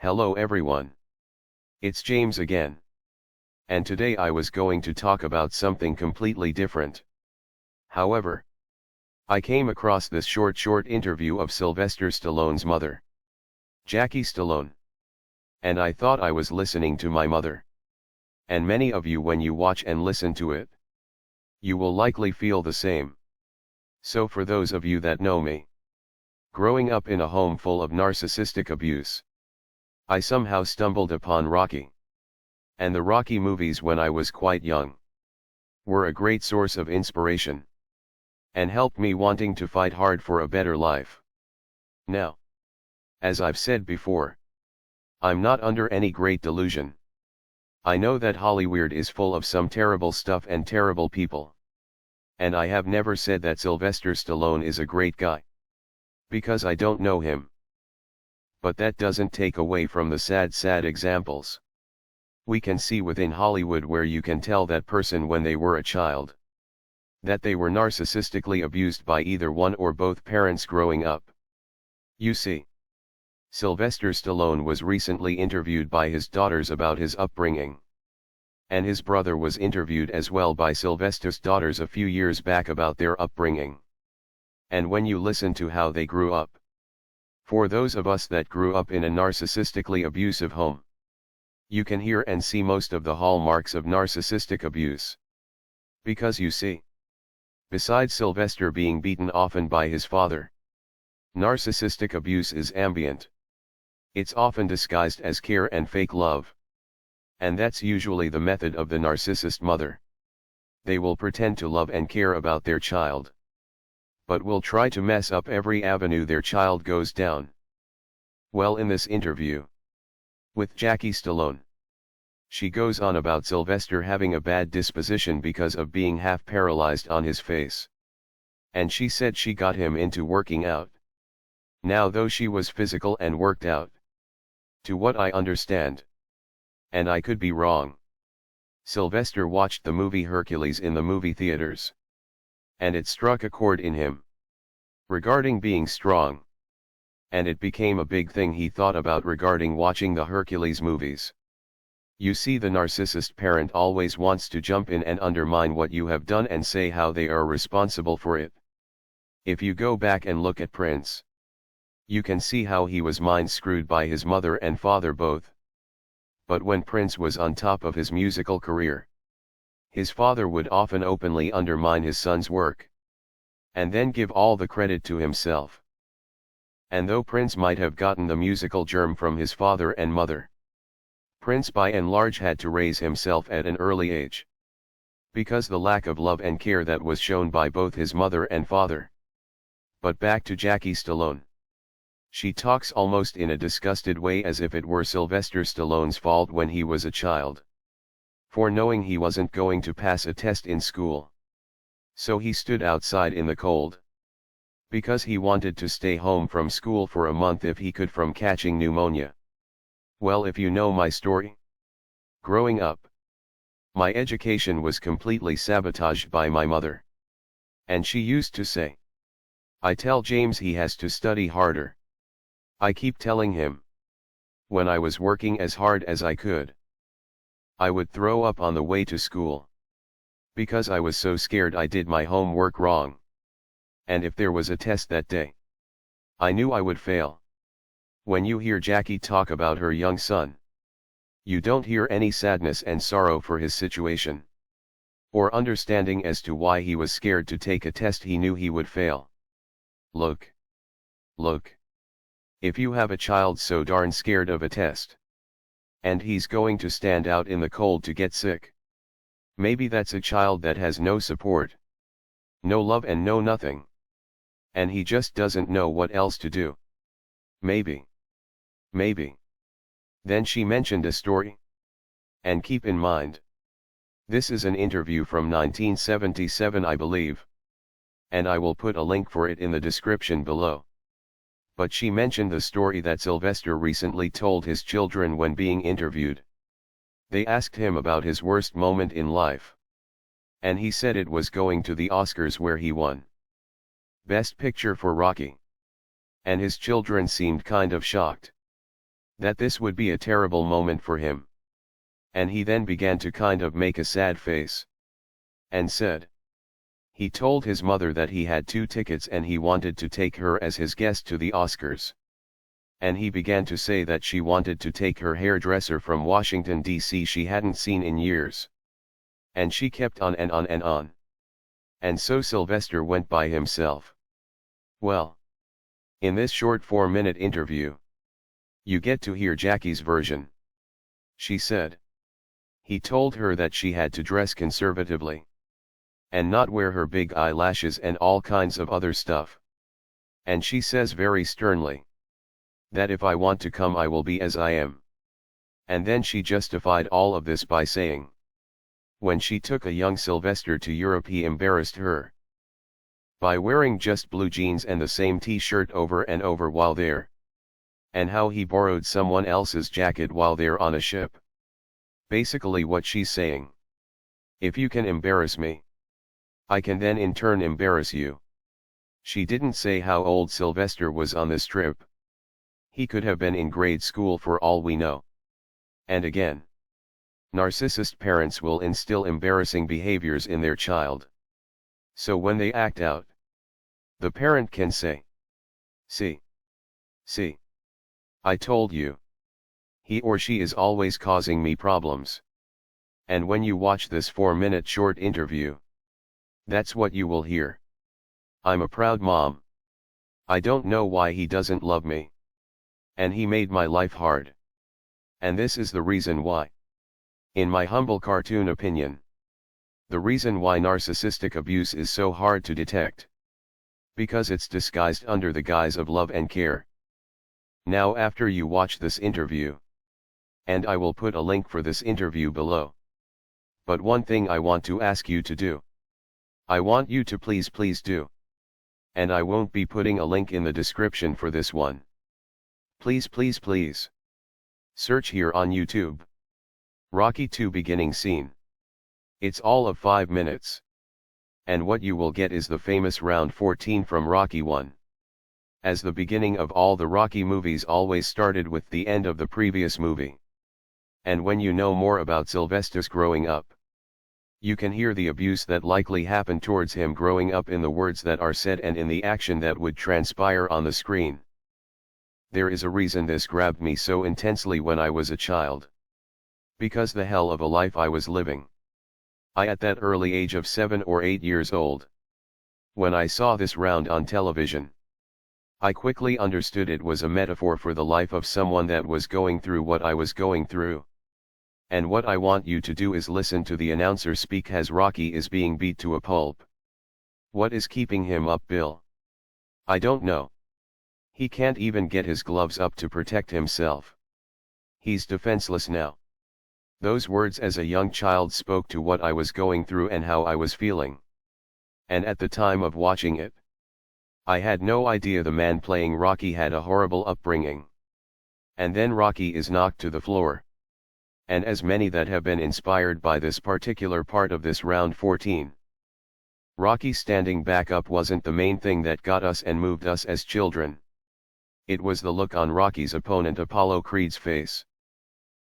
Hello everyone. It's James again. And today I was going to talk about something completely different. However, I came across this short interview of Sylvester Stallone's mother, Jackie Stallone. And I thought I was listening to my mother. And many of you, when you watch and listen to it, you will likely feel the same. So for those of you that know me, growing up in a home full of narcissistic abuse, I somehow stumbled upon Rocky. And the Rocky movies when I was quite young were a great source of inspiration and helped me wanting to fight hard for a better life. Now, as I've said before, I'm not under any great delusion. I know that Hollywood is full of some terrible stuff and terrible people. And I have never said that Sylvester Stallone is a great guy, because I don't know him. But that doesn't take away from the sad examples we can see within Hollywood, where you can tell that person when they were a child that they were narcissistically abused by either one or both parents growing up. You see, Sylvester Stallone was recently interviewed by his daughters about his upbringing. And his brother was interviewed as well by Sylvester's daughters a few years back about their upbringing. And when you listen to how they grew up, for those of us that grew up in a narcissistically abusive home, you can hear and see most of the hallmarks of narcissistic abuse. Because you see, besides Sylvester being beaten often by his father, narcissistic abuse is ambient. It's often disguised as care and fake love. And that's usually the method of the narcissist mother. They will pretend to love and care about their child, but will try to mess up every avenue their child goes down. Well, in this interview with Jackie Stallone, she goes on about Sylvester having a bad disposition because of being half paralyzed on his face. And she said she got him into working out. Now, though she was physical and worked out, to what I understand, and I could be wrong, Sylvester watched the movie Hercules in the movie theaters. And it struck a chord in him regarding being strong. And it became a big thing he thought about regarding watching the Hercules movies. You see, the narcissist parent always wants to jump in and undermine what you have done and say how they are responsible for it. If you go back and look at Prince, you can see how he was mind-screwed by his mother and father both. But when Prince was on top of his musical career, his father would often openly undermine his son's work, and then give all the credit to himself. And though Prince might have gotten the musical germ from his father and mother, Prince by and large had to raise himself at an early age, because the lack of love and care that was shown by both his mother and father. But back to Jackie Stallone. She talks almost in a disgusted way, as if it were Sylvester Stallone's fault when he was a child, for knowing he wasn't going to pass a test in school. So he stood outside in the cold, because he wanted to stay home from school for a month if he could from catching pneumonia. Well, if you know my story, growing up, my education was completely sabotaged by my mother. And she used to say, "I tell James he has to study harder." I keep telling him. When I was working as hard as I could, I would throw up on the way to school, because I was so scared I did my homework wrong. And if there was a test that day, I knew I would fail. When you hear Jackie talk about her young son, you don't hear any sadness and sorrow for his situation, or understanding as to why he was scared to take a test he knew he would fail. Look. If you have a child so darn scared of a test, and he's going to stand out in the cold to get sick, maybe that's a child that has no support, no love and no nothing. And he just doesn't know what else to do. Maybe. Then she mentioned a story. And keep in mind, this is an interview from 1977, I believe. And I will put a link for it in the description below. But she mentioned the story that Sylvester recently told his children when being interviewed. They asked him about his worst moment in life. And he said it was going to the Oscars, where he won Best Picture for Rocky. And his children seemed kind of shocked. That this would be a terrible moment for him. And he then began to kind of make a sad face. And said. He told his mother that he had 2 tickets and he wanted to take her as his guest to the Oscars. And he began to say that she wanted to take her hairdresser from Washington, D.C. she hadn't seen in years. And she kept on and on and on. And so Sylvester went by himself. Well, in this short 4-minute interview, you get to hear Jackie's version. She said. He told her that she had to dress conservatively. And not wear her big eyelashes and all kinds of other stuff. And she says very sternly. That if I want to come I will be as I am. And then she justified all of this by saying. When she took a young Sylvester to Europe he embarrassed her. By wearing just blue jeans and the same t-shirt over and over while there. And how he borrowed someone else's jacket while they're on a ship. Basically what she's saying. If you can embarrass me, I can then in turn embarrass you. She didn't say how old Sylvester was on this trip. He could have been in grade school for all we know. And again, narcissist parents will instill embarrassing behaviors in their child. So when they act out, the parent can say, See, I told you. He or she is always causing me problems. And when you watch this 4-minute short interview, that's what you will hear. I'm a proud mom. I don't know why he doesn't love me. And he made my life hard. And this is the reason why. In my humble cartoon opinion. The reason why narcissistic abuse is so hard to detect. Because it's disguised under the guise of love and care. Now after you watch this interview. And I will put a link for this interview below. But one thing I want to ask you to do. I want you to please do. And I won't be putting a link in the description for this one. Please. Search here on YouTube. Rocky 2 beginning scene. It's all of 5 minutes. And what you will get is the famous round 14 from Rocky 1. As the beginning of all the Rocky movies always started with the end of the previous movie. And when you know more about Sylvester's growing up, you can hear the abuse that likely happened towards him growing up in the words that are said and in the action that would transpire on the screen. There is a reason this grabbed me so intensely when I was a child. Because the hell of a life I was living. At that early age of 7 or 8 years old. When I saw this round on television, I quickly understood it was a metaphor for the life of someone that was going through what I was going through. And what I want you to do is listen to the announcer speak as Rocky is being beat to a pulp. What is keeping him up, Bill? I don't know. He can't even get his gloves up to protect himself. He's defenseless now. Those words as a young child spoke to what I was going through and how I was feeling. And at the time of watching it, I had no idea the man playing Rocky had a horrible upbringing. And then Rocky is knocked to the floor. And as many that have been inspired by this particular part of this round 14. Rocky standing back up wasn't the main thing that got us and moved us as children. It was the look on Rocky's opponent Apollo Creed's face.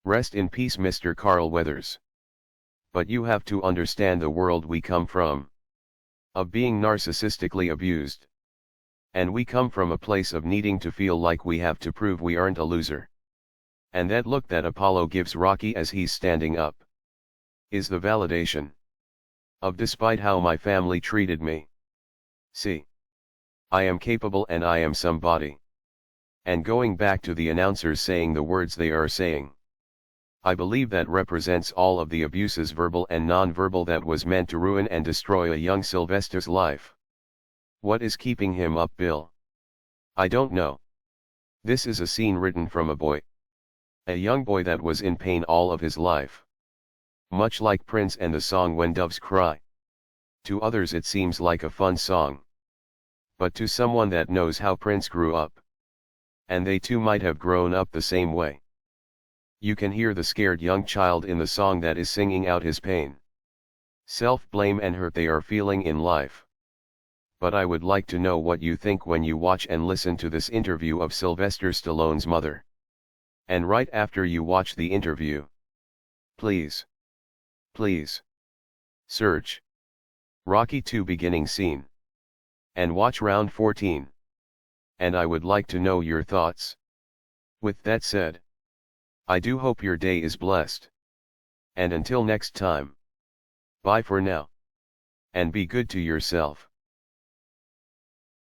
Rest in peace, Mr. Carl Weathers. But you have to understand the world we come from. Of being narcissistically abused. And we come from a place of needing to feel like we have to prove we aren't a loser. And that look that Apollo gives Rocky as he's standing up is the validation of despite how my family treated me. See, I am capable and I am somebody. And going back to the announcers saying the words they are saying, I believe that represents all of the abuses, verbal and non-verbal, that was meant to ruin and destroy a young Sylvester's life. What is keeping him up, Bill? I don't know. This is a scene written from a boy. A young boy that was in pain all of his life. Much like Prince and the song When Doves Cry. To others it seems like a fun song. But to someone that knows how Prince grew up. And they too might have grown up the same way. You can hear the scared young child in the song that is singing out his pain. Self-blame and hurt they are feeling in life. But I would like to know what you think when you watch and listen to this interview of Sylvester Stallone's mother. And right after you watch the interview, please search Rocky 2 beginning scene and watch round 14. And I would like to know your thoughts. With that said, I do hope your day is blessed. And until next time, bye for now. And be good to yourself.